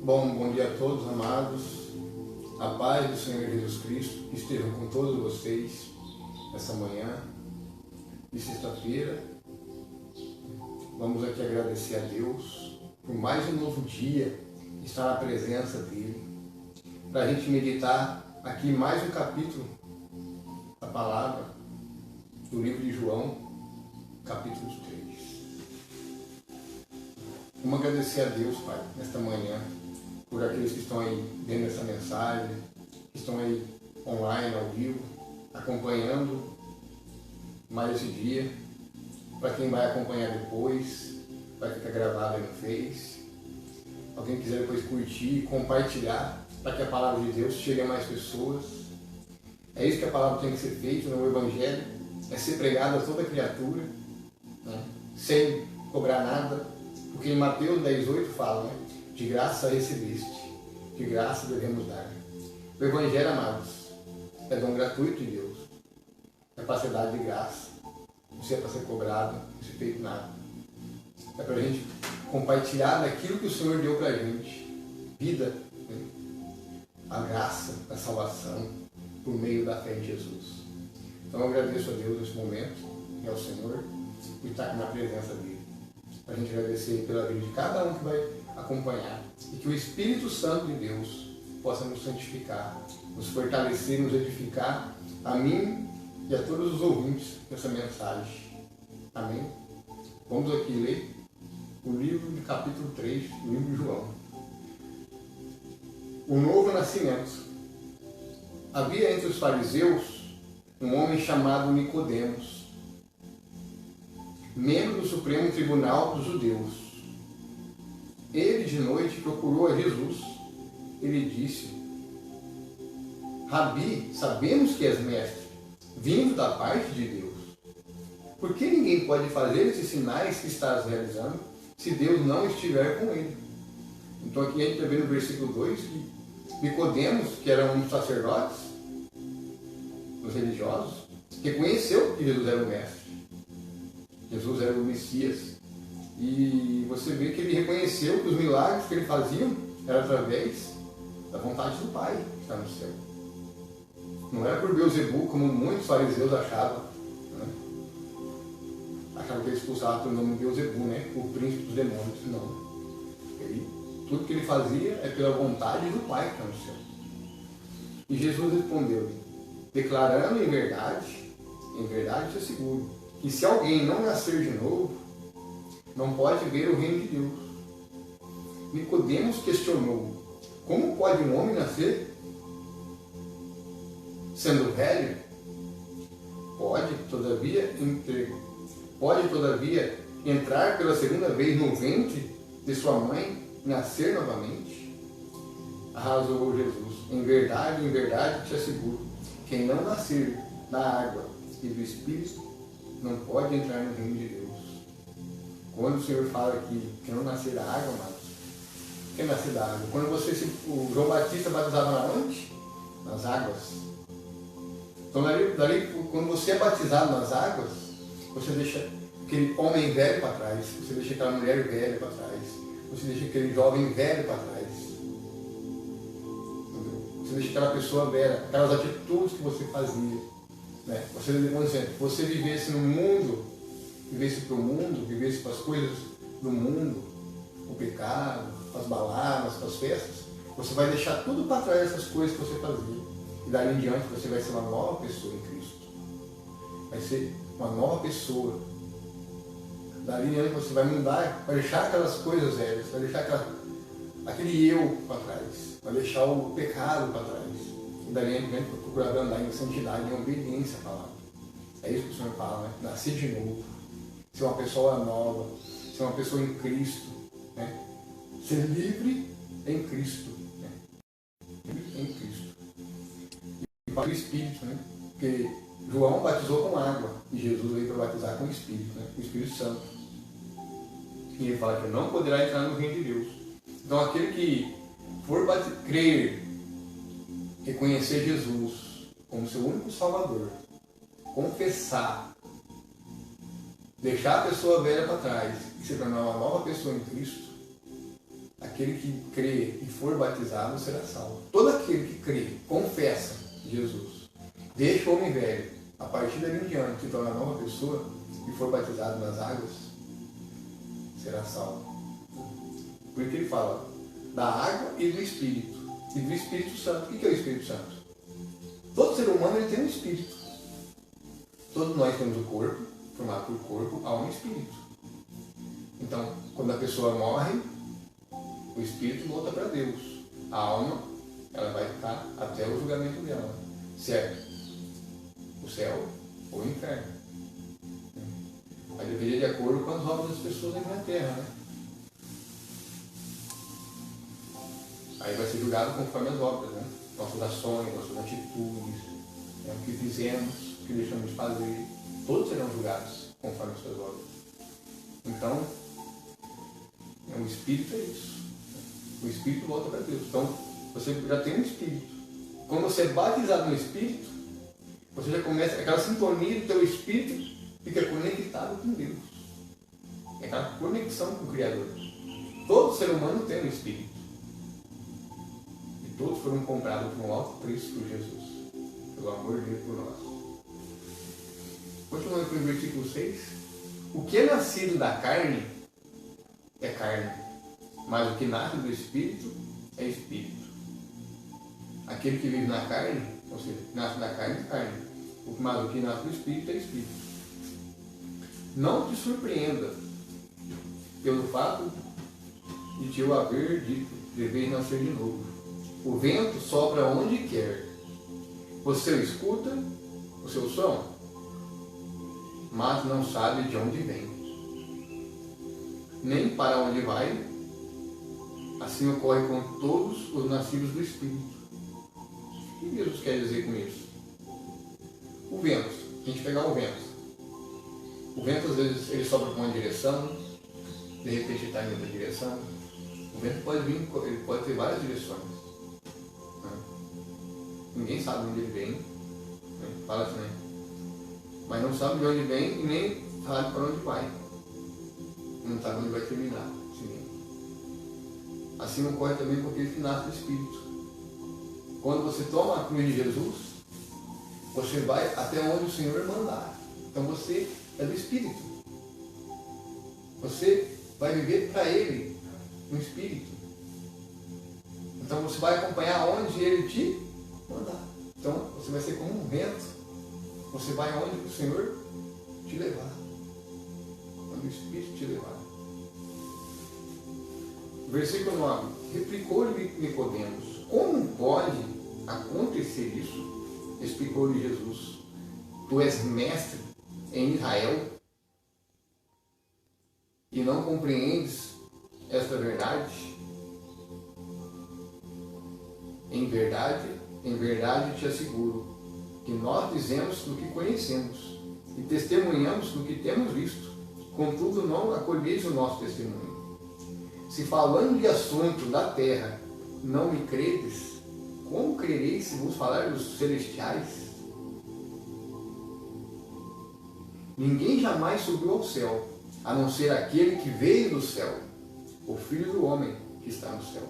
Bom dia a todos, amados. A paz do Senhor Jesus Cristo esteja com todos vocês essa manhã de sexta-feira. Vamos aqui agradecer a Deus por mais um novo dia, estar na presença dEle, para a gente meditar aqui mais um capítulo da palavra do livro de João, capítulo 3. Vamos agradecer a Deus, Pai, nesta manhã, por aqueles que estão aí vendo essa mensagem, que estão aí online, ao vivo, acompanhando mais esse dia. Para quem vai acompanhar depois, vai ficar gravado aí no Face. Alguém quiser depois curtir, compartilhar, para que a palavra de Deus chegue a mais pessoas. É isso que a palavra tem que ser feita no Evangelho, é ser pregada a toda criatura, né? Sem cobrar nada, porque em Mateus 10:8 fala, né? De graça recebeste, de graça devemos dar. O Evangelho, amados, é dom gratuito de Deus. É para ser dado de graça. Não é para ser cobrado, não ser feito nada. É para a gente compartilhar daquilo que o Senhor deu para a gente. Vida, né? A graça da salvação por meio da fé em Jesus. Então eu agradeço a Deus nesse momento e ao Senhor por estar na presença dEle. Para a gente agradecer pela vida de cada um que vai acompanhar e que o Espírito Santo de Deus possa nos santificar, nos fortalecer, nos edificar, a mim e a todos os ouvintes dessa mensagem. Amém? Vamos aqui ler o livro de capítulo 3 do livro de João. O novo nascimento. Havia entre os fariseus um homem chamado Nicodemos, membro do Supremo Tribunal dos Judeus. Ele de noite procurou a Jesus. Ele disse: Rabi, sabemos que és mestre, vindo da parte de Deus. Por que ninguém pode fazer esses sinais que estás realizando se Deus não estiver com ele? Então aqui a gente vê no versículo 2 que Nicodemos, que era um dos sacerdotes, dos religiosos, reconheceu que Jesus era o mestre. Jesus era o Messias. E você vê que ele reconheceu que os milagres que ele fazia eram através da vontade do Pai que está no céu. Não era por Beelzebul, como muitos fariseus achavam. Né? Achavam que ele expulsava pelo nome de Beelzebul, né? O príncipe dos demônios. Não. Tudo que ele fazia é pela vontade do Pai que está no céu. E Jesus respondeu-lhe, declarando em verdade te asseguro, que se alguém não nascer de novo, não pode ver o reino de Deus. Nicodemos questionou, como pode um homem nascer sendo velho? Pode, todavia, entrar pela segunda vez no ventre de sua mãe e nascer novamente? Arrasou Jesus. Em verdade te asseguro, quem não nascer da água e do Espírito não pode entrar no reino de Deus. Quando o Senhor fala aqui que não nascer da água, amados, que nascer da água? Quando o João Batista batizava na onde? Nas águas. Então, dali, quando você é batizado nas águas, você deixa aquele homem velho para trás, você deixa aquela mulher velha para trás, você deixa aquele jovem velho para trás. Entendeu? Você deixa aquela pessoa velha, aquelas atitudes que você fazia. Né? Você vivesse no mundo, vivesse para o mundo, vivesse para as coisas do mundo, o pecado, as baladas, as festas, você vai deixar tudo para trás essas coisas que você fazia. E dali em diante você vai ser uma nova pessoa em Cristo. Vai ser uma nova pessoa. Dali em diante você vai mudar, vai deixar aquelas coisas velhas, vai deixar aquele eu para trás, vai deixar o pecado para trás. E dali em diante vai procurar andar em santidade, em obediência à palavra. É isso que o Senhor fala, né? Nascer de novo. Ser uma pessoa nova, ser uma pessoa em Cristo, né? Ser livre em Cristo, né? Livre em Cristo. E para o Espírito, né? Porque João batizou com água e Jesus veio para batizar com o Espírito, né? Com o Espírito Santo. E ele fala que não poderá entrar no reino de Deus. Então aquele que for crer, reconhecer Jesus como seu único Salvador, confessar, deixar a pessoa velha para trás e se tornar uma nova pessoa em Cristo, aquele que crê e for batizado será salvo. Todo aquele que crê, confessa Jesus, deixa o homem velho, a partir dali em diante, se torna nova pessoa e for batizado nas águas, será salvo. Por isso que ele fala da água e do Espírito. E do Espírito Santo. O que é o Espírito Santo? Todo ser humano ele tem um Espírito. Todos nós temos o corpo, formado por corpo, alma e Espírito. Então, quando a pessoa morre, o Espírito volta para Deus. A alma, ela vai ficar até o julgamento dela. Se é o céu ou o inferno. Vai depender de acordo com as obras das pessoas aqui na Terra, né? Aí vai ser julgado conforme as obras, né? Nossas ações, nossas atitudes, né? O que fizemos, o que deixamos de fazer. Todos serão julgados conforme as suas obras. Então, o Espírito é isso. O Espírito volta para Deus. Então, você já tem um Espírito. Quando você é batizado no Espírito, você já começa, aquela sintonia do teu Espírito fica conectado com Deus. É aquela conexão com o Criador. Todo ser humano tem um Espírito. E todos foram comprados por um alto preço por Jesus. Pelo amor dele por nós. Continuando com o versículo 6. O que é nascido da carne é carne, mas o que nasce do Espírito é Espírito. Aquele que vive na carne, ou seja, nasce da carne é carne, mas o que nasce do Espírito é Espírito. Não te surpreenda pelo fato de te eu haver dito, deveis nascer de novo. O vento sopra onde quer. Você escuta o seu som, mas não sabe de onde vem, nem para onde vai. Assim ocorre com todos os nascidos do Espírito. O que Jesus quer dizer com isso? O vento, a gente pegar o vento. O vento às vezes ele sopra para uma direção, de repente está em outra direção. O vento pode vir, ele pode ter várias direções. Né? Ninguém sabe onde ele vem, né? Fala assim, né? Mas não sabe de onde vem e nem sabe para onde vai. Não sabe onde vai terminar. Assim ocorre também com aquele que nasce do Espírito. Quando você toma a cruz de Jesus, você vai até onde o Senhor mandar. Então você é do Espírito. Você vai viver para Ele, no Espírito. Então você vai acompanhar onde Ele te mandar. Então você vai ser como um vento. Você vai onde o Senhor te levar. Onde o Espírito te levar. Versículo 9. Replicou-lhe Nicodemos: como pode acontecer isso? Explicou-lhe Jesus: tu és mestre em Israel e não compreendes esta verdade? Em verdade te asseguro que nós dizemos do que conhecemos e testemunhamos do que temos visto, contudo não acolheis o nosso testemunho. Se falando de assunto da terra não me credes, como crereis se vos falar dos celestiais? Ninguém jamais subiu ao céu, a não ser aquele que veio do céu, o Filho do Homem que está no céu.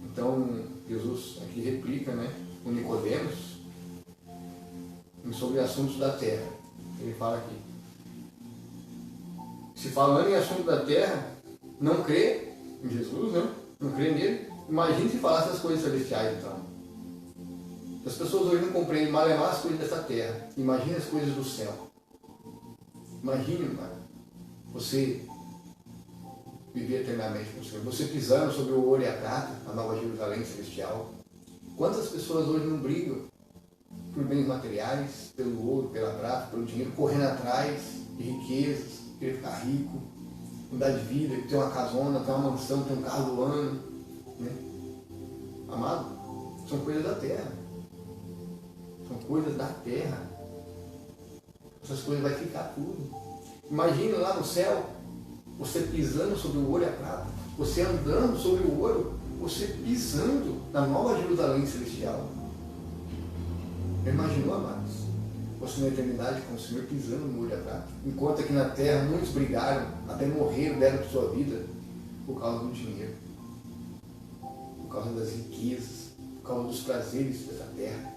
Então, Jesus aqui replica, né, com Nicodemos sobre assuntos da terra. Ele fala aqui: se falando em assunto da terra, não crê em Jesus, né? Não crê nele, imagine se falasse as coisas celestiais, então. As pessoas hoje não compreendem mal e mal as coisas dessa terra. Imagine as coisas do céu. Imagine, mano, você viver eternamente com o Senhor. Você pisando sobre o ouro e a prata, a nova Jerusalém celestial. Quantas pessoas hoje não brigam por bens materiais, pelo ouro, pela prata, pelo dinheiro, correndo atrás de riquezas, querer ficar rico, mudar de vida, ter uma casona, ter uma mansão, ter um carro do ano, né? Amado, são coisas da terra. São coisas da terra. Essas coisas vai ficar tudo. Imagine lá no céu, você pisando sobre o ouro e a prata, você andando sobre o ouro, você pisando na nova Jerusalém celestial. Já imaginou, amados? Você na eternidade com o Senhor pisando no ouro e a prata. Enquanto aqui na terra muitos brigaram, até morreram, deram por sua vida, por causa do dinheiro, por causa das riquezas, por causa dos prazeres dessa terra.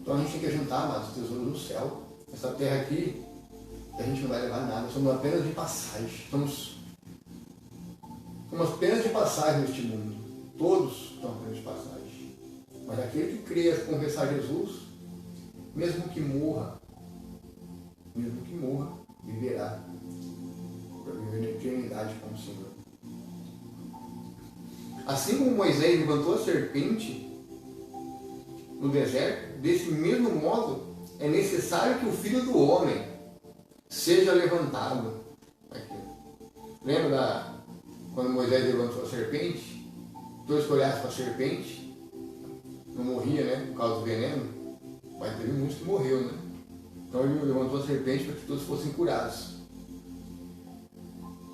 Então a gente tem que juntar, amados, os tesouros no céu. Essa terra aqui, a gente não vai levar nada, somos apenas de passagem. Somos apenas de passagem neste mundo. Todos são apenas de passagem. Mas aquele que crê e confessar Jesus, mesmo que morra, viverá para viver na eternidade com o Senhor. Assim como Moisés levantou a serpente no deserto, desse mesmo modo é necessário que o Filho do Homem seja levantado. Aqui. Lembra quando Moisés levantou a serpente? Todos que olhassem para a serpente não morria, né? Por causa do veneno, mas teve muitos que morreu, né? Então ele levantou a serpente para que todos fossem curados.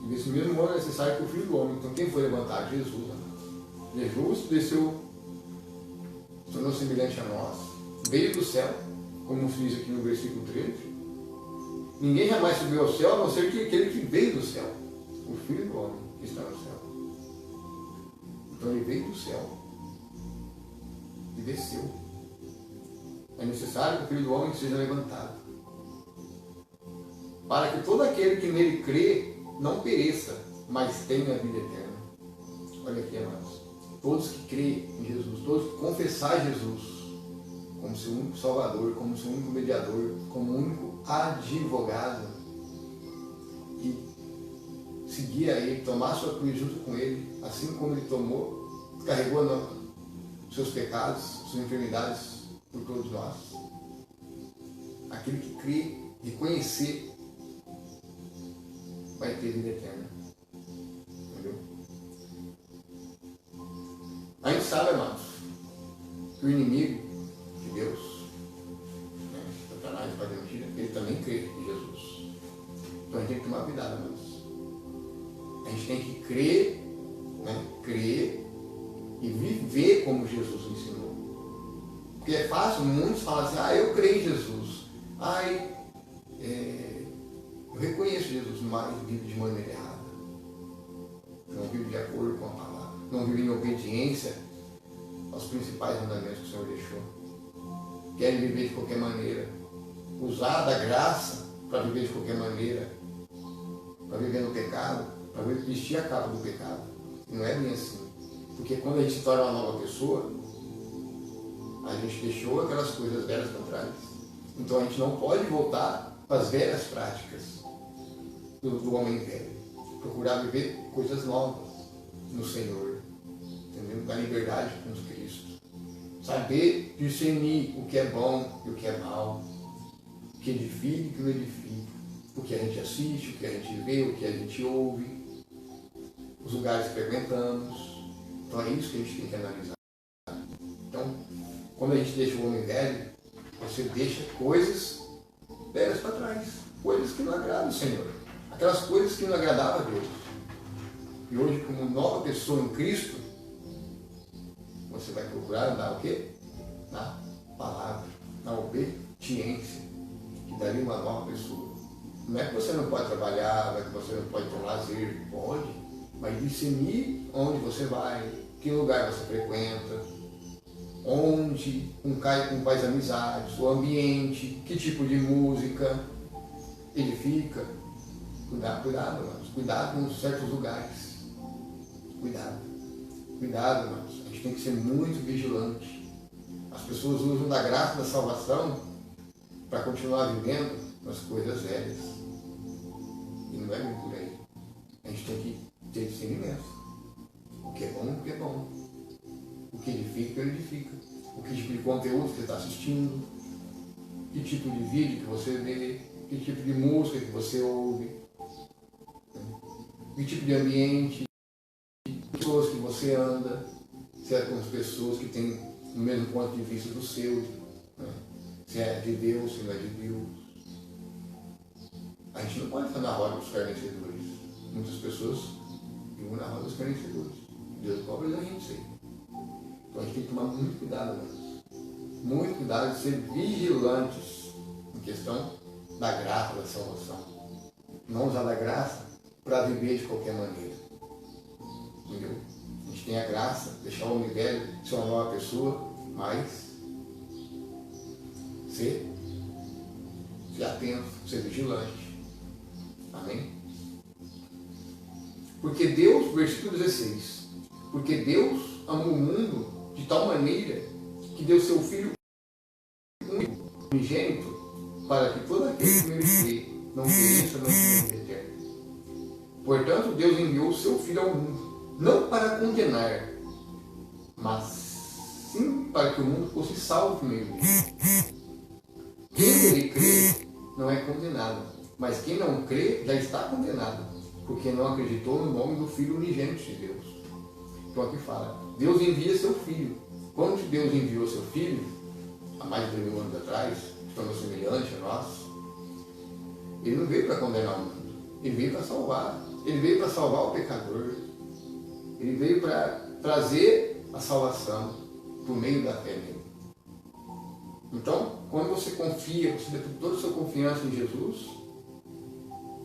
E desse mesmo modo é necessário que o Filho do Homem. Então quem foi levantado? Jesus. Né? Jesus desceu, se tornou semelhante a nós, veio do céu, como se diz aqui no versículo 13. Ninguém jamais subiu ao céu, a não ser que aquele que veio do céu, o Filho do Homem que está no céu. Então ele veio do céu e desceu. É necessário que o Filho do Homem seja levantado, para que todo aquele que nele crê não pereça, mas tenha a vida eterna. Olha aqui, amados. Todos que creem em Jesus, todos que confessar Jesus como seu único Salvador, como seu único mediador, como único advogado, e seguir a Ele, tomar sua cruz junto com Ele, assim como Ele tomou, carregou seus pecados, suas enfermidades por todos nós. Aquele que crê, reconhecer, vai ter vida eterna. Entendeu? A gente sabe, amados, que o inimigo de Deus, né, Satanás, pai da mentira, ele também crê em Jesus. Então a gente tem que tomar cuidado, amados. A gente tem que crer, né, crer e viver como Jesus ensinou. Porque é fácil, muitos falam assim, eu creio em Jesus. Eu reconheço Jesus, mas vivo de maneira errada. Não vivo de acordo com a palavra. Não vivo em obediência aos principais mandamentos que o Senhor deixou. Querem viver de qualquer maneira. Usar da graça para viver de qualquer maneira. Para viver no pecado, para vestir a capa do pecado. E não é bem assim. Porque quando a gente se torna uma nova pessoa, a gente deixou aquelas coisas velhas para trás. Então a gente não pode voltar para as velhas práticas do homem velho. Procurar viver coisas novas no Senhor. Entendeu? Da liberdade com Cristo. Saber discernir o que é bom e o que é mal. O que edifica e o que não edifica. O que a gente assiste, o que a gente vê, o que a gente ouve. Os lugares que frequentamos. Então é isso que a gente tem que analisar. Então, quando a gente deixa o homem velho, você deixa coisas velhas para trás. Coisas que não agradam o Senhor. Aquelas coisas que não agradavam a Deus. E hoje, como nova pessoa em Cristo, você vai procurar andar o quê? Na palavra, na obediência, que daria uma nova pessoa. Não é que você não pode trabalhar, não é que você não pode ter um lazer, pode, mas discernir onde você vai, que lugar você frequenta, onde, com quais amizades, o ambiente, que tipo de música edifica. Cuidado, irmãos. Cuidado com certos lugares. Cuidado, irmãos. A gente tem que ser muito vigilante. As pessoas usam da graça da salvação para continuar vivendo nas coisas velhas. E não é muito por aí. A gente tem que ter discernimento. O que é bom, o que é bom. O que edifica, ele edifica. O que tipo de conteúdo você está assistindo. Que tipo de vídeo que você vê. Que tipo de música que você ouve. Que tipo de ambiente. Pessoas que você anda. Se é com as pessoas que têm o mesmo ponto de vista do seu. Né? Se é de Deus, se não é de Deus. A gente não pode estar na roda dos carnecedores. Muitas pessoas vivem na roda dos carnecedores. Deus cobra da gente aí. Então a gente tem que tomar muito cuidado, irmãos. Muito cuidado de ser vigilantes em questão da graça da salvação. Não usar da graça para viver de qualquer maneira. Entendeu? A gente tem a graça de deixar o homem velho ser uma nova pessoa, mas ser atento, ser vigilante. Amém? Porque Deus, versículo 16, porque Deus amou o mundo de tal maneira que deu seu Filho único, unigênito, para que todo aquele que nele crê não pereça, não tenha vida eterna. Portanto, Deus enviou o seu Filho ao mundo, não para condenar, mas sim para que o mundo fosse salvo por meio dele. Quem nele crê não é condenado, mas quem não crê já está condenado, porque não acreditou no nome do Filho unigênito de Deus. Então aqui fala, Deus envia seu Filho. Quando Deus enviou seu Filho, há mais de 2000 anos atrás, se tornou semelhante a nós, Ele não veio para condenar o mundo, Ele veio para salvar. Ele veio para salvar o pecador. Ele veio para trazer a salvação por meio da fé nele. Então, quando você confia, você deposita toda a sua confiança em Jesus,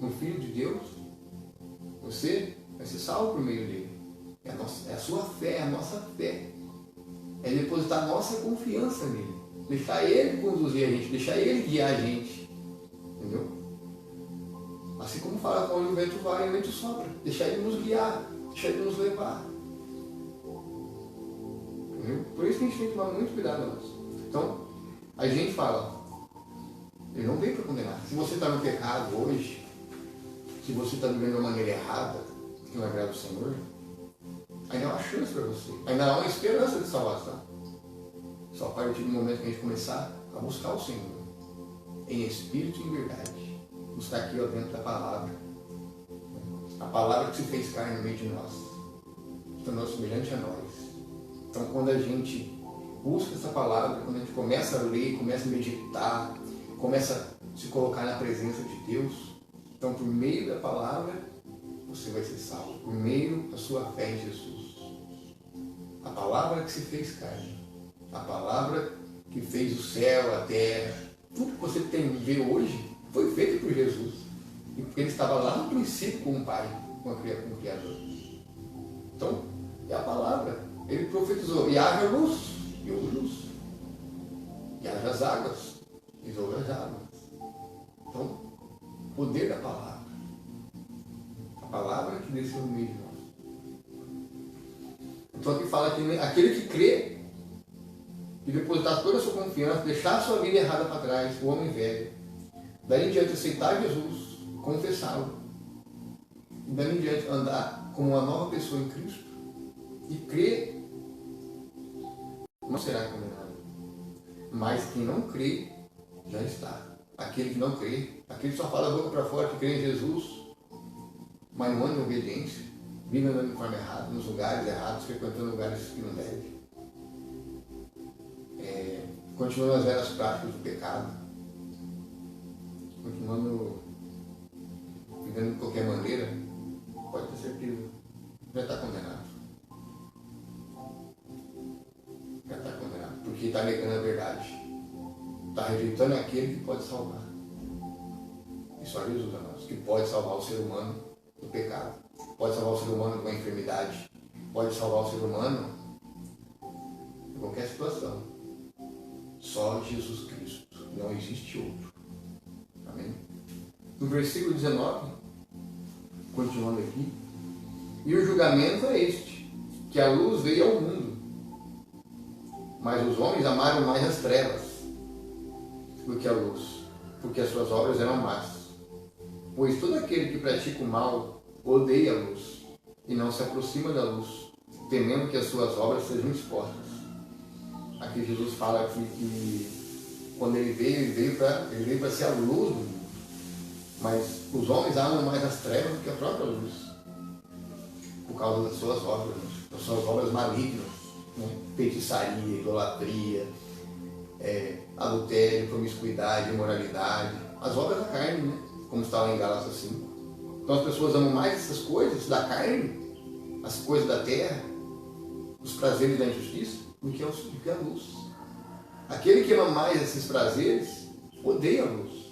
no Filho de Deus, você vai ser salvo por meio dele. É a sua fé, é a nossa fé. É depositar a nossa confiança nele. Deixar ele conduzir a gente, deixar ele guiar a gente. Entendeu? Assim como fala, quando o vento vai e o vento sopra. Deixar ele nos guiar, deixar ele nos levar. Entendeu? Por isso que a gente tem que tomar muito cuidado nisso. Então, a gente fala, ele não veio para condenar. Se você está no pecado hoje, se você está vivendo de uma maneira errada, que não agrada o Senhor, ainda há uma chance para você. Ainda há uma esperança de salvação. Só a partir do momento que a gente começar a buscar o Senhor, em espírito e em verdade. Buscar aqui ó, dentro da palavra. A palavra que se fez carne no meio de nós, tornou-se semelhante a nós. Então, quando a gente busca essa palavra, quando a gente começa a ler, começa a meditar, começa a se colocar na presença de Deus, então, por meio da palavra, você vai ser salvo. Por meio da sua fé em Jesus. A palavra que se fez carne. A palavra que fez o céu, a terra. Tudo que você tem ver hoje foi feito por Jesus. E porque ele estava lá no princípio com o Pai, com o Criador. Então, é a palavra. Ele profetizou, e haja luz, e houve luz. E haja as águas, e houve as águas. Então, o poder da palavra. A palavra que desceu no meio de nós. Então aqui fala que aquele que crê, e depositar toda a sua confiança, deixar a sua vida errada para trás, o homem velho, daí em diante aceitar Jesus, confessá-lo, e daí em diante andar como uma nova pessoa em Cristo, e crer, não será condenado. Mas quem não crê, já está. Aquele que não crê, aquele que só fala a boca para fora que crê em Jesus, mas não anda em obediência, vive andando de forma errada, nos lugares errados, frequentando lugares que não deve. Continuando as velhas práticas do pecado, continuando vivendo de qualquer maneira, pode ter certeza, já está condenado. Já está condenado, porque está negando a verdade. Está rejeitando aquele que pode salvar. E só Jesus, amados, que pode salvar o ser humano do pecado, pode salvar o ser humano de uma enfermidade, pode salvar o ser humano de qualquer situação. Só Jesus Cristo, não existe outro. Amém? No versículo 19, continuando aqui, e o julgamento é este, que a luz veio ao mundo, mas os homens amaram mais as trevas do que a luz, porque as suas obras eram más. Pois todo aquele que pratica o mal odeia a luz, e não se aproxima da luz, temendo que as suas obras sejam expostas. Aqui Jesus fala aqui que quando ele veio para ser a luz do mundo. Mas os homens amam mais as trevas do que a própria luz, por causa das suas obras malignas, né? Feitiçaria, idolatria, adultério, promiscuidade, imoralidade, as obras da carne, né? Como está lá em Gálatas 5. Então as pessoas amam mais essas coisas da carne, as coisas da terra, os prazeres da injustiça, do que a luz. Aquele que ama mais esses prazeres, odeia a luz.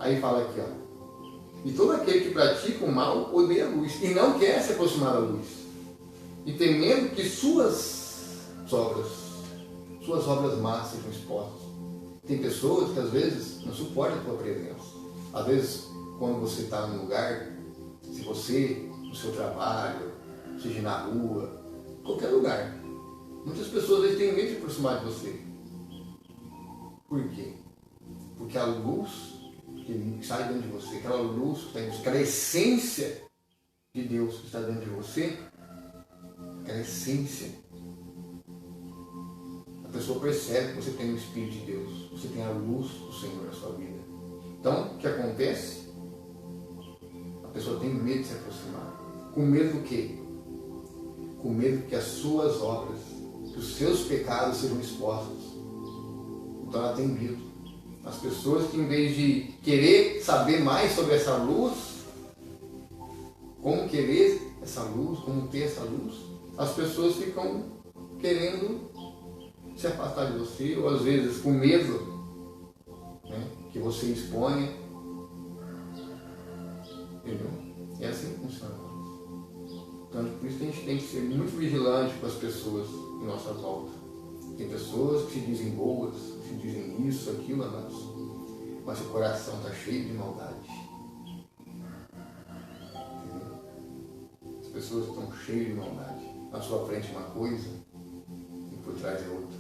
Aí fala aqui, ó, E todo aquele que pratica o mal odeia a luz e não quer se aproximar da luz. E tem medo que suas obras más sejam expostas. Tem pessoas que às vezes não suportam a tua presença. Às vezes, quando você está num lugar, se você, no seu trabalho, seja na rua, qualquer lugar, muitas pessoas às vezes têm medo de aproximar de você. Por quê? Porque a luz que sai dentro de você, aquela luz que está em você, aquela essência de Deus que está dentro de você, aquela essência, a pessoa percebe que você tem o Espírito de Deus, você tem a luz do Senhor na sua vida. Então, o que acontece? A pessoa tem medo de se aproximar. Com medo do quê? Com medo que as suas obras, que os seus pecados sejam expostos. Então ela tem medo. As pessoas que, em vez de querer saber mais sobre essa luz, como querer essa luz, como ter essa luz, as pessoas ficam querendo se afastar de você, ou às vezes com medo, né, que você exponha. Entendeu? É assim que funciona. Então, por isso que a gente tem que ser muito vigilante com as pessoas em nossa volta. Tem pessoas que se dizem boas, que se dizem isso, aquilo, amados, mas o coração está cheio de maldade. Entendeu? As pessoas estão cheias de maldade. Na sua frente uma coisa e por trás é outra.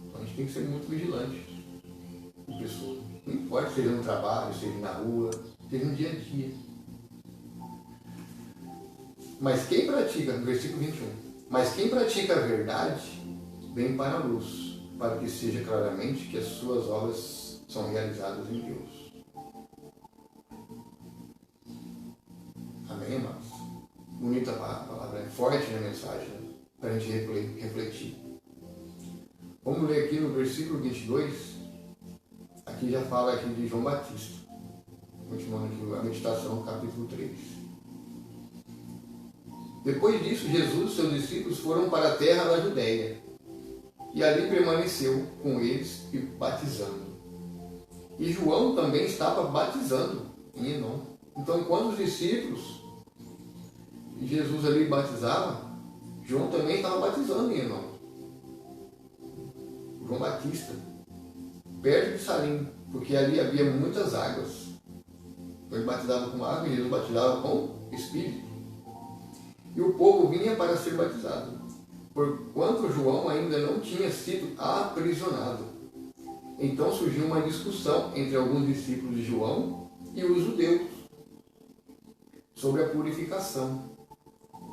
Então a gente tem que ser muito vigilante com pessoas. Não importa, seja no trabalho, seja na rua, seja no dia a dia. Mas quem pratica, no versículo 21, mas quem pratica a verdade vem para a luz, para que seja claramente que as suas obras são realizadas em Deus. Amém, irmãos? Bonita a palavra, é forte na mensagem, né? Para a gente refletir. Vamos ler aqui no versículo 22, aqui já fala aqui de João Batista. Continuando aqui a meditação, capítulo 3. Depois disso, Jesus e seus discípulos foram para a terra da Judéia, e ali permaneceu com eles e batizando. E João também estava batizando em Enom. Então, quando os discípulos e Jesus ali batizava, João também estava batizando em Enom. João Batista, perto de Salim, porque ali havia muitas águas. Então, ele batizava com água e Jesus batizava com Espírito. E o povo vinha para ser batizado, porquanto João ainda não tinha sido aprisionado. Então surgiu uma discussão entre alguns discípulos de João e os judeus sobre a purificação.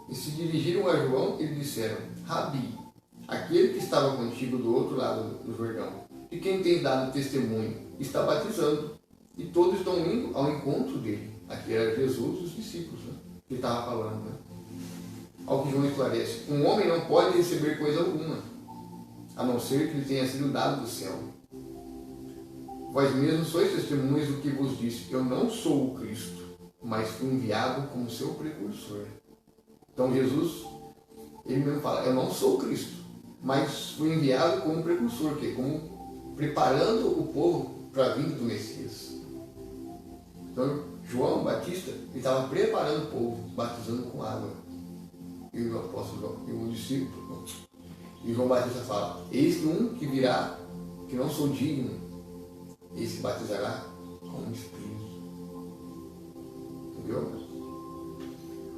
E se dirigiram a João e lhe disseram: Rabi, aquele que estava contigo do outro lado do Jordão, de quem tem dado testemunho, está batizando, e todos estão indo ao encontro dele. Aqui era Jesus e os discípulos, né, que estava falando, né? Ao que João esclarece: um homem não pode receber coisa alguma, a não ser que lhe tenha sido dado do céu. Vós mesmos sois testemunhas do que vos disse: eu não sou o Cristo, mas fui enviado como seu precursor. Então Jesus, ele mesmo fala: eu não sou o Cristo, mas fui enviado como precursor, que é como preparando o povo para a vinda do Messias. Então João Batista, ele estava preparando o povo, batizando com água. E o apóstolo João, e o discípulo, e João Batista fala: eis que um que virá, que não sou digno, esse batizará com o Espírito. Entendeu?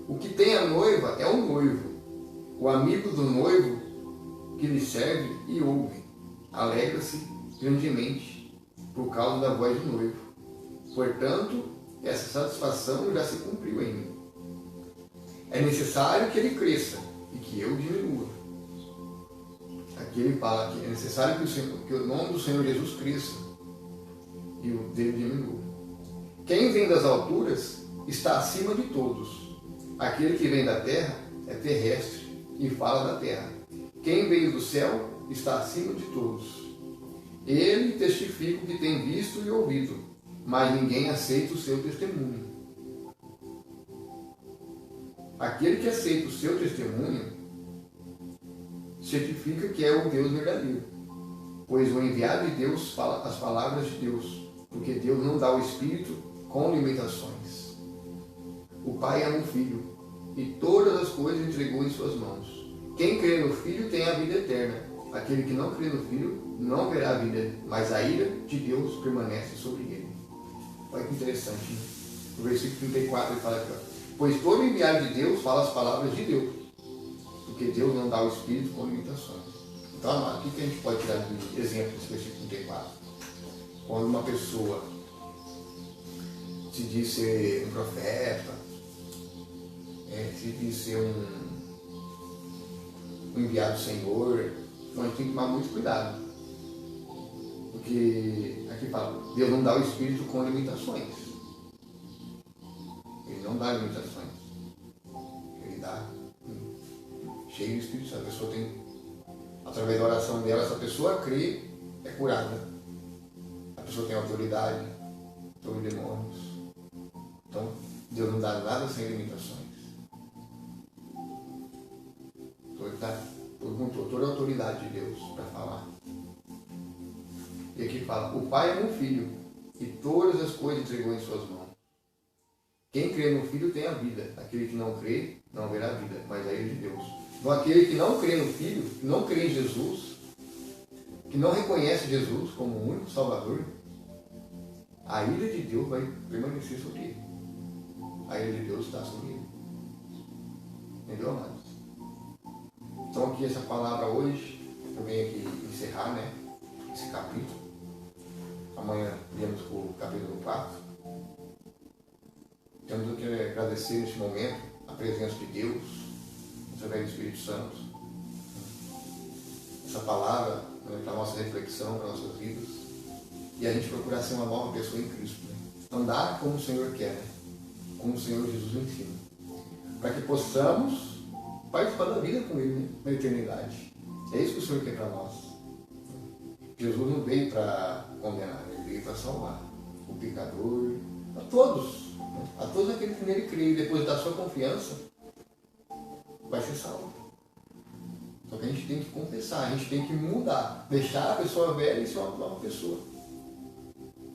O que tem a noiva é o noivo, o amigo do noivo que lhe serve e ouve, alegra-se grandemente por causa da voz do noivo. Portanto, essa satisfação já se cumpriu em mim. É necessário que ele cresça e que eu diminua. Aqui ele fala que é necessário que o nome do Senhor Jesus cresça e o dele diminua. Quem vem das alturas está acima de todos. Aquele que vem da terra é terrestre e fala da terra. Quem veio do céu está acima de todos. Ele testifica o que tem visto e ouvido, mas ninguém aceita o seu testemunho. Aquele que aceita o seu testemunho certifica que é o Deus verdadeiro, pois o enviado de Deus fala as palavras de Deus, porque Deus não dá o Espírito com limitações. O Pai ama o Filho e todas as coisas entregou em suas mãos. Quem crê no Filho tem a vida eterna. Aquele que não crê no Filho não verá a vida, mas a ira de Deus permanece sobre ele. Olha que interessante, né? No versículo 34 ele fala aqui, ó, pois todo enviado de Deus fala as palavras de Deus, porque Deus não dá o Espírito com limitações. Então, amado, o que a gente pode tirar de exemplo desse versículo 34? Quando uma pessoa se diz ser um profeta, se diz ser um enviado do Senhor, então a gente tem que tomar muito cuidado. Porque aqui fala, Deus não dá o Espírito com limitações. Ele não dá limitações. Ele dá cheio do Espírito Santo. A pessoa tem, através da oração dela, essa pessoa crê, é curada. A pessoa tem autoridade sobre demônios. Então, Deus não dá nada sem limitações. Perguntou toda a autoridade de Deus para falar. E aqui fala, o Pai ama o Filho e todas as coisas entregou em suas mãos. Quem crê no Filho tem a vida. Aquele que não crê, não verá a vida, mas a ira de Deus. Então aquele que não crê no Filho, que não crê em Jesus, que não reconhece Jesus como o único Salvador, a ira de Deus vai permanecer sobre ele. A ira de Deus está sobre ele. Entendeu, amados? Então aqui essa palavra hoje, eu venho aqui encerrar, né, esse capítulo. Amanhã viemos para o capítulo 4. Temos que agradecer neste momento a presença de Deus, através do Espírito Santo. Essa palavra, né, para a nossa reflexão, para as nossas vidas. E a gente procurar ser uma nova pessoa em Cristo. Né? Andar como o Senhor quer, né? Como o Senhor Jesus ensina. Para que possamos participar da vida com Ele, né? Na eternidade. É isso que o Senhor quer para nós. Jesus não veio para condenar, Ele veio para salvar o pecador, a todos. Né? A todos aqueles que nele creem, depois da sua confiança, vai ser salvo. Só que a gente tem que confessar, a gente tem que mudar, deixar a pessoa velha e ser uma nova pessoa.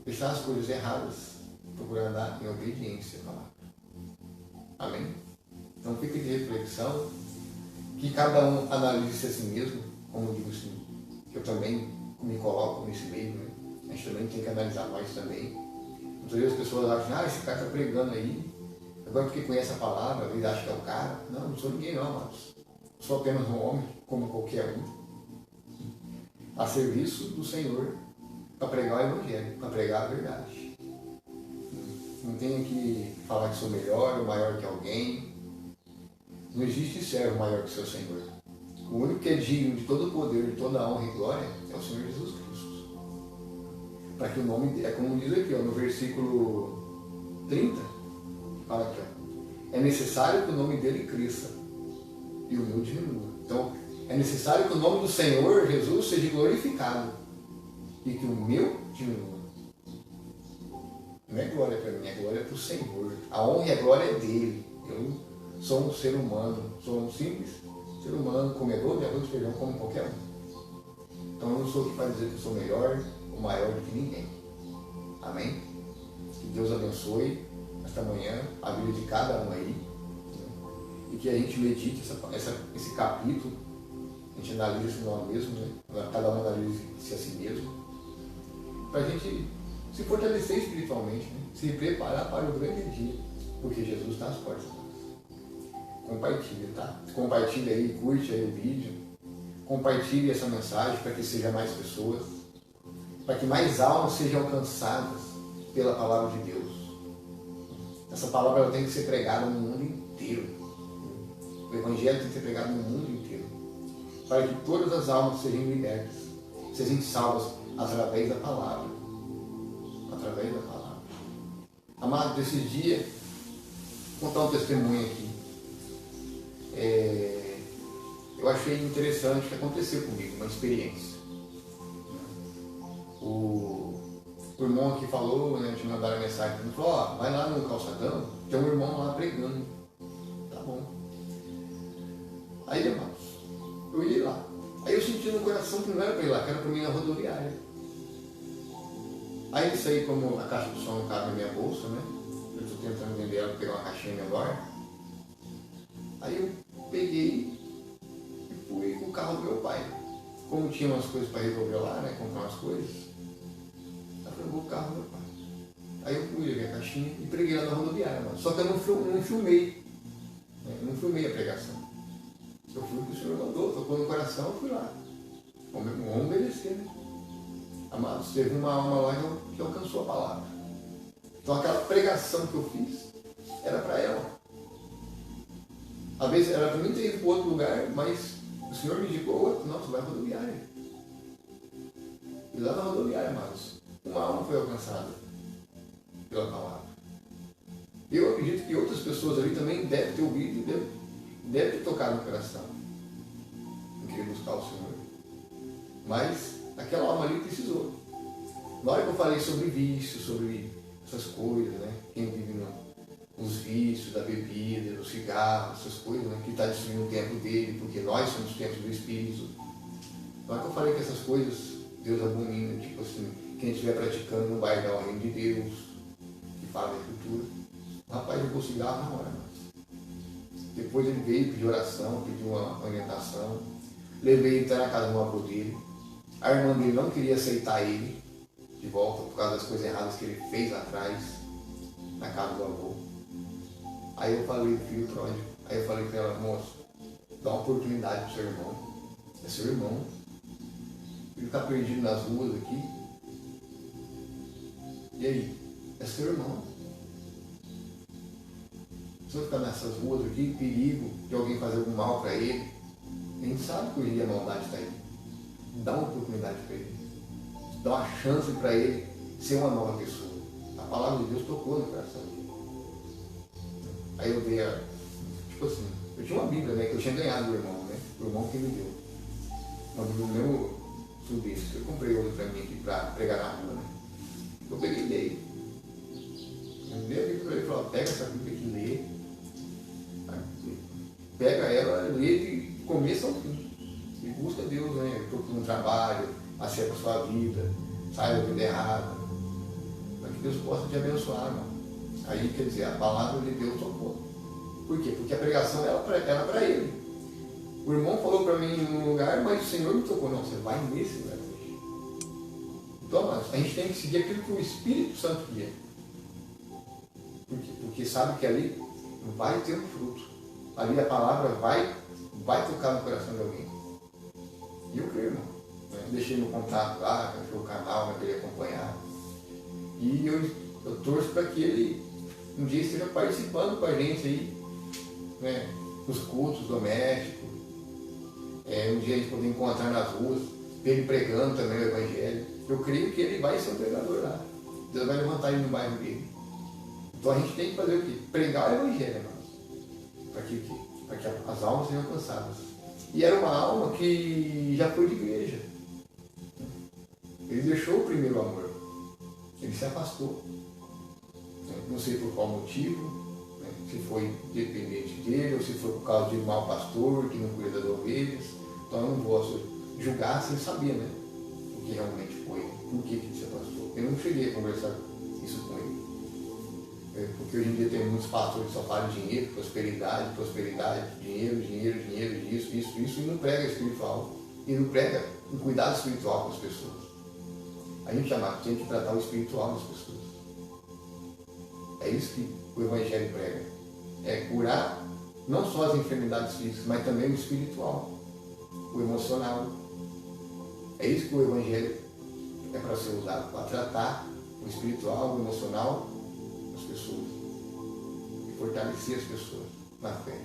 Deixar as coisas erradas, procurar andar em obediência à palavra. Amém? Então fica de reflexão, que cada um analise a si mesmo, como eu digo assim, que eu também me coloco nesse meio, né? A gente também tem que analisar nós também. Muitas vezes as pessoas acham, esse cara está pregando aí, agora porque conhece a palavra, ele acha que é o cara. Não, não sou ninguém não, amados. Sou apenas um homem, como qualquer um, a serviço do Senhor, para pregar o Evangelho, para pregar a verdade. Não tenho que falar que sou melhor ou maior que alguém. Não existe servo maior que o seu Senhor. O único que é digno de todo o poder, de toda a honra e glória é o Senhor Jesus Cristo. Para que o nome dele, é como diz aqui, no versículo 30, fala aqui, é necessário que o nome dele cresça e o meu diminua. Então, é necessário que o nome do Senhor Jesus seja glorificado e que o meu diminua. Não é glória para mim, é glória para o Senhor. A honra e a glória é dele. Eu sou um ser humano, sou um simples ser humano, comedor de arroz e feijão como qualquer um. Então eu não sou aqui para dizer que eu sou melhor ou maior do que ninguém. Amém? Que Deus abençoe esta manhã a vida de cada um aí, né? E que a gente medite esse capítulo, a gente analise nós mesmos, né? Cada um analise-se a si mesmo, para a gente se fortalecer espiritualmente, né? Se preparar para o grande dia, porque Jesus está às portas. Compartilha, tá? Compartilha aí, curte aí o vídeo, compartilhe essa mensagem para que seja mais pessoas, para que mais almas sejam alcançadas pela palavra de Deus. Essa palavra ela tem que ser pregada no mundo inteiro. O Evangelho tem que ser pregado no mundo inteiro, para que todas as almas sejam libertas, sejam salvas através da palavra. Através da palavra. Amado, desses dias, vou contar um testemunho aqui. Eu achei interessante o que aconteceu comigo, uma experiência. O irmão aqui falou, né, te mandaram mensagem, ele falou, vai lá no calçadão, tem um irmão lá pregando. Tá bom. Aí, irmãos, eu ia lá. Aí eu senti no coração que não era para ir lá, que era para mim na rodoviária. Aí isso aí, como a caixa do som não cabe na minha bolsa, né? eu estou tentando vender ela, pegar uma caixinha menor. Aí eu peguei e fui com o carro do meu pai. Como tinha umas coisas para resolver lá, né? Comprar umas coisas. Aí eu vou com o carro do meu pai. Aí eu fui, levei a caixinha e preguei lá na rodoviária, mano. Só que eu não filmei. Né? Eu não filmei a pregação. Eu fui o que o Senhor mandou, tocou no coração, eu fui lá. Vamos obedecer, né? Amados, teve uma alma lá que alcançou a palavra. Então aquela pregação que eu fiz era para ela. Às vezes era para mim ter ido para outro lugar, mas o Senhor me indicou outro. Não, tu vai à rodoviária. E lá na rodoviária, amados, uma alma foi alcançada pela palavra. Eu acredito que outras pessoas ali também devem ter ouvido e devem ter tocado no coração. Não queria buscar o Senhor. Mas aquela alma ali precisou. Na hora que eu falei sobre vício, sobre essas coisas, né? Quem vive nos vícios da bebida, do cigarro, essas coisas, né? Que está destruindo o tempo dele, porque nós somos os tempos do Espírito. Na hora que eu falei que essas coisas Deus abomina, tipo assim, quem estiver praticando não vai dar o reino de Deus, que fala da Escritura. O rapaz jogou cigarro na hora, mas depois ele veio pedir oração, pediu uma orientação. Levei ele até na casa do avô dele. A irmã dele não queria aceitar ele de volta por causa das coisas erradas que ele fez lá atrás, na casa do avô. Aí eu falei, filho pródigo, aí eu falei para ela, moço, dá uma oportunidade pro seu irmão. É seu irmão. Ele está perdido nas ruas aqui. E aí? É seu irmão. Se eu ficar nessas ruas aqui, perigo de alguém fazer algum mal para ele, a gente sabe que hoje em dia a maldade está aí. Dá uma oportunidade para ele. Dá uma chance para ele ser uma nova pessoa. A palavra de Deus tocou no coração dele. Aí eu dei a... Tipo assim, eu tinha uma Bíblia, né? Que eu tinha ganhado do irmão, né? O irmão que me deu. Uma Bíblia do meu sobrinho. Eu comprei outra para mim aqui para pregar na rua, né? Eu peguei e dei. Eu dei a Bíblia para ele e falei, pega essa Bíblia aqui e lê. Pega ela, lê de começo ao fim. E busca Deus, né? Procura um trabalho, acerta a sua vida, sai da vida errada. Para que Deus possa te abençoar, irmão. Aí, quer dizer, a palavra de Deus tocou. Por quê? Porque a pregação era para ele. O irmão falou para mim num lugar, mas o Senhor me tocou. Não, você vai nesse lugar hoje. Então, a gente tem que seguir aquilo que o Espírito Santo quer. Porque sabe que ali vai ter um fruto. Ali a palavra vai tocar no coração de alguém. E eu creio, irmão. Deixei meu contato lá, deixei o canal para ele acompanhar. E eu torço para que ele um dia esteja participando com a gente aí, né, nos cultos domésticos. Um dia a gente poder encontrar nas ruas, ele pregando também o Evangelho. Eu creio que ele vai ser um pregador lá. Deus vai levantar ele no bairro dele. Então a gente tem que fazer o quê? Pregar o Evangelho, irmãos. Para que as almas sejam alcançadas. E era uma alma que já foi de igreja. Ele deixou o primeiro amor. Ele se afastou. Não sei por qual motivo, se foi dependente dele, ou se foi por causa de um mau pastor que não cuida das ovelhas. Então eu não posso julgar sem saber, né? O que realmente foi, por que ele se afastou. Eu não cheguei a conversar isso com ele. Porque hoje em dia tem muitos pastores que só falam de dinheiro, prosperidade, dinheiro, isso, e não prega espiritual. E não prega um cuidado espiritual com as pessoas. A gente tem que tratar o espiritual das pessoas. É isso que o Evangelho prega. É curar não só as enfermidades físicas, mas também o espiritual, o emocional. É isso que o Evangelho é para ser usado, para tratar o espiritual, o emocional das pessoas. E fortalecer as pessoas na fé.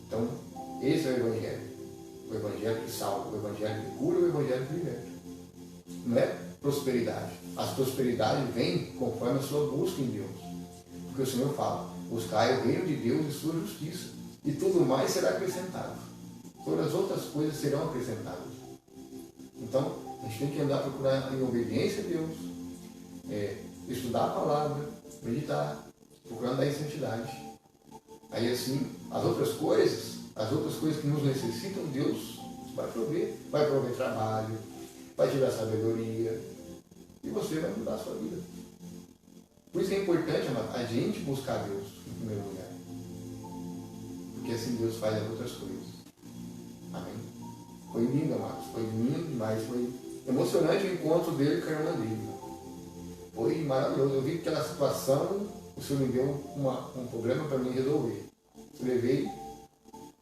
Então, esse é o Evangelho. O Evangelho que salva, o Evangelho que cura, o Evangelho que liberta. Não é prosperidade. As prosperidades vêm conforme a sua busca em Deus. Porque o Senhor fala, buscai o reino de Deus e sua justiça, e tudo mais será acrescentado. Todas as outras coisas serão acrescentadas. Então, a gente tem que andar procurar em obediência a Deus, estudar a palavra, meditar, procurando dar em santidade. Aí assim, as outras coisas que nos necessitam, Deus vai prover trabalho, vai te dar sabedoria, e você vai mudar a sua vida. Por isso que é importante, amado, a gente buscar Deus em primeiro lugar. Porque assim Deus faz as outras coisas. Amém? Foi lindo, amados. Foi lindo demais. Foi emocionante o encontro dele com a irmã dele. Foi maravilhoso. Eu vi que aquela situação, o Senhor me deu um problema para mim resolver. Levei,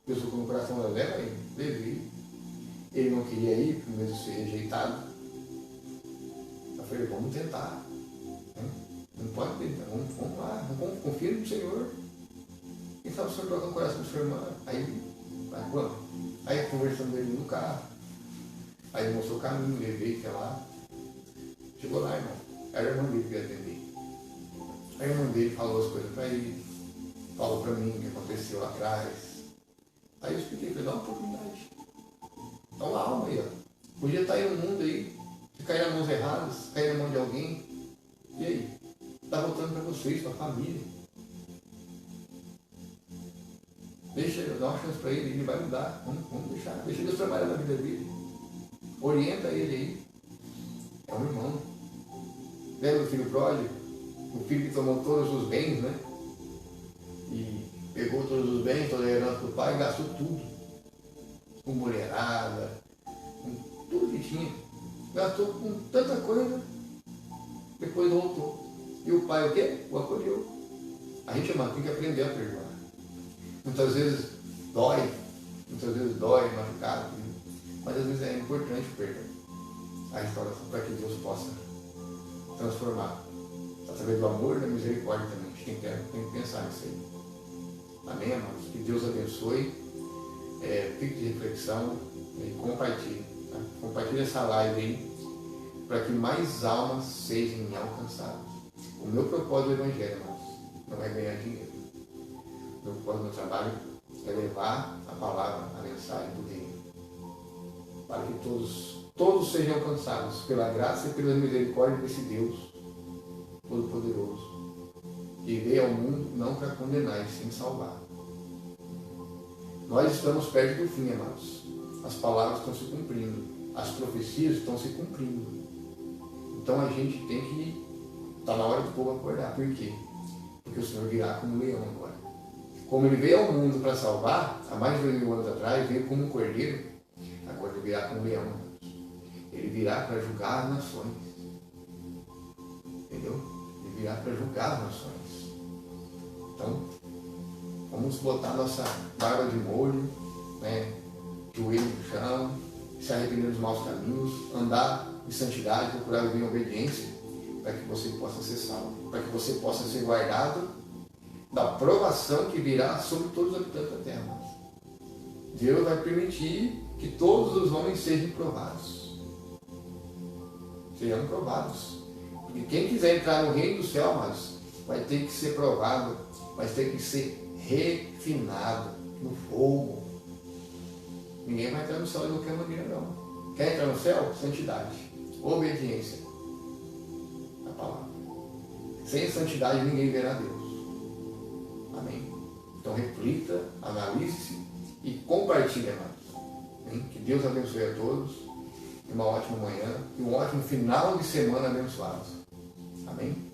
Deus colocou no coração da leva ele. Levei. Ele não queria ir, por medo de ser rejeitado. Eu falei, vamos tentar. Não pode tentar, vamos lá, confia no Senhor. Quem sabe o Senhor toca no coração do seu irmão. Aí, vamos. Aí conversando com ele no carro. Aí ele mostrou o caminho, levei até lá. Chegou lá, irmão. Era a irmã dele que ia atender. A irmã dele falou as coisas para ele. Falou para mim o que aconteceu lá atrás. Aí eu expliquei, falei, dá uma oportunidade. Dá uma alma aí, ó. Podia estar aí no mundo aí, se cair nas mãos erradas, cair na mão de alguém. E aí? Está voltando para vocês, para a família. Deixa eu dar uma chance para ele vai mudar. Vamos deixar. Deixa Deus trabalhar na vida dele. Orienta ele aí. É um irmão. Lembra do filho pródigo? O filho que tomou todos os bens, né? E pegou todos os bens, toda a herança do pai e gastou tudo. Com mulherada, com tudo que tinha. Gastou com tanta coisa, depois voltou. E o pai o quê? O acolheu. A gente, amado, tem que aprender a perdoar. Muitas vezes dói, machucado, mas às vezes é importante o perdão. A restauração para que Deus possa transformar. Através do amor e da misericórdia também. A gente tem que pensar nisso aí. Amém, amados? Que Deus abençoe. Fique de reflexão e compartilhe. Tá? Compartilhe essa live aí para que mais almas sejam alcançadas. O meu propósito do Evangelho, irmãos, não é ganhar dinheiro. O meu propósito do trabalho é levar a palavra, a mensagem do reino. Para que todos sejam alcançados pela graça e pela misericórdia desse Deus Todo-Poderoso. Que veio ao mundo não para condenar, e sim salvar. Nós estamos perto do fim, amados. As palavras estão se cumprindo. As profecias estão se cumprindo. Então a gente tem que... Está na hora do povo acordar. Por quê? Porque o Senhor virá como um leão agora. Como ele veio ao mundo para salvar, há mais de 2000 anos atrás, veio como um cordeiro, agora ele virá como um leão. Ele virá para julgar as nações. Entendeu? Ele virá para julgar as nações. Então, vamos botar nossa barba de molho, né? Joelho no chão, se arrepender dos maus caminhos, andar em santidade, procurar viver em obediência, para que você possa ser salvo, para que você possa ser guardado da provação que virá sobre todos os habitantes da terra. Deus vai permitir que todos os homens sejam provados. Sejam provados. Porque quem quiser entrar no reino do céu, mas vai ter que ser provado, vai ter que ser refinado no fogo. Ninguém vai entrar no céu de qualquer maneira, não. Quer entrar no céu? Santidade, obediência à palavra. Sem santidade ninguém verá Deus. Amém? Então reflita, analise-se e compartilhe, amados. Que Deus abençoe a todos. Uma ótima manhã e um ótimo final de semana abençoado. Amém?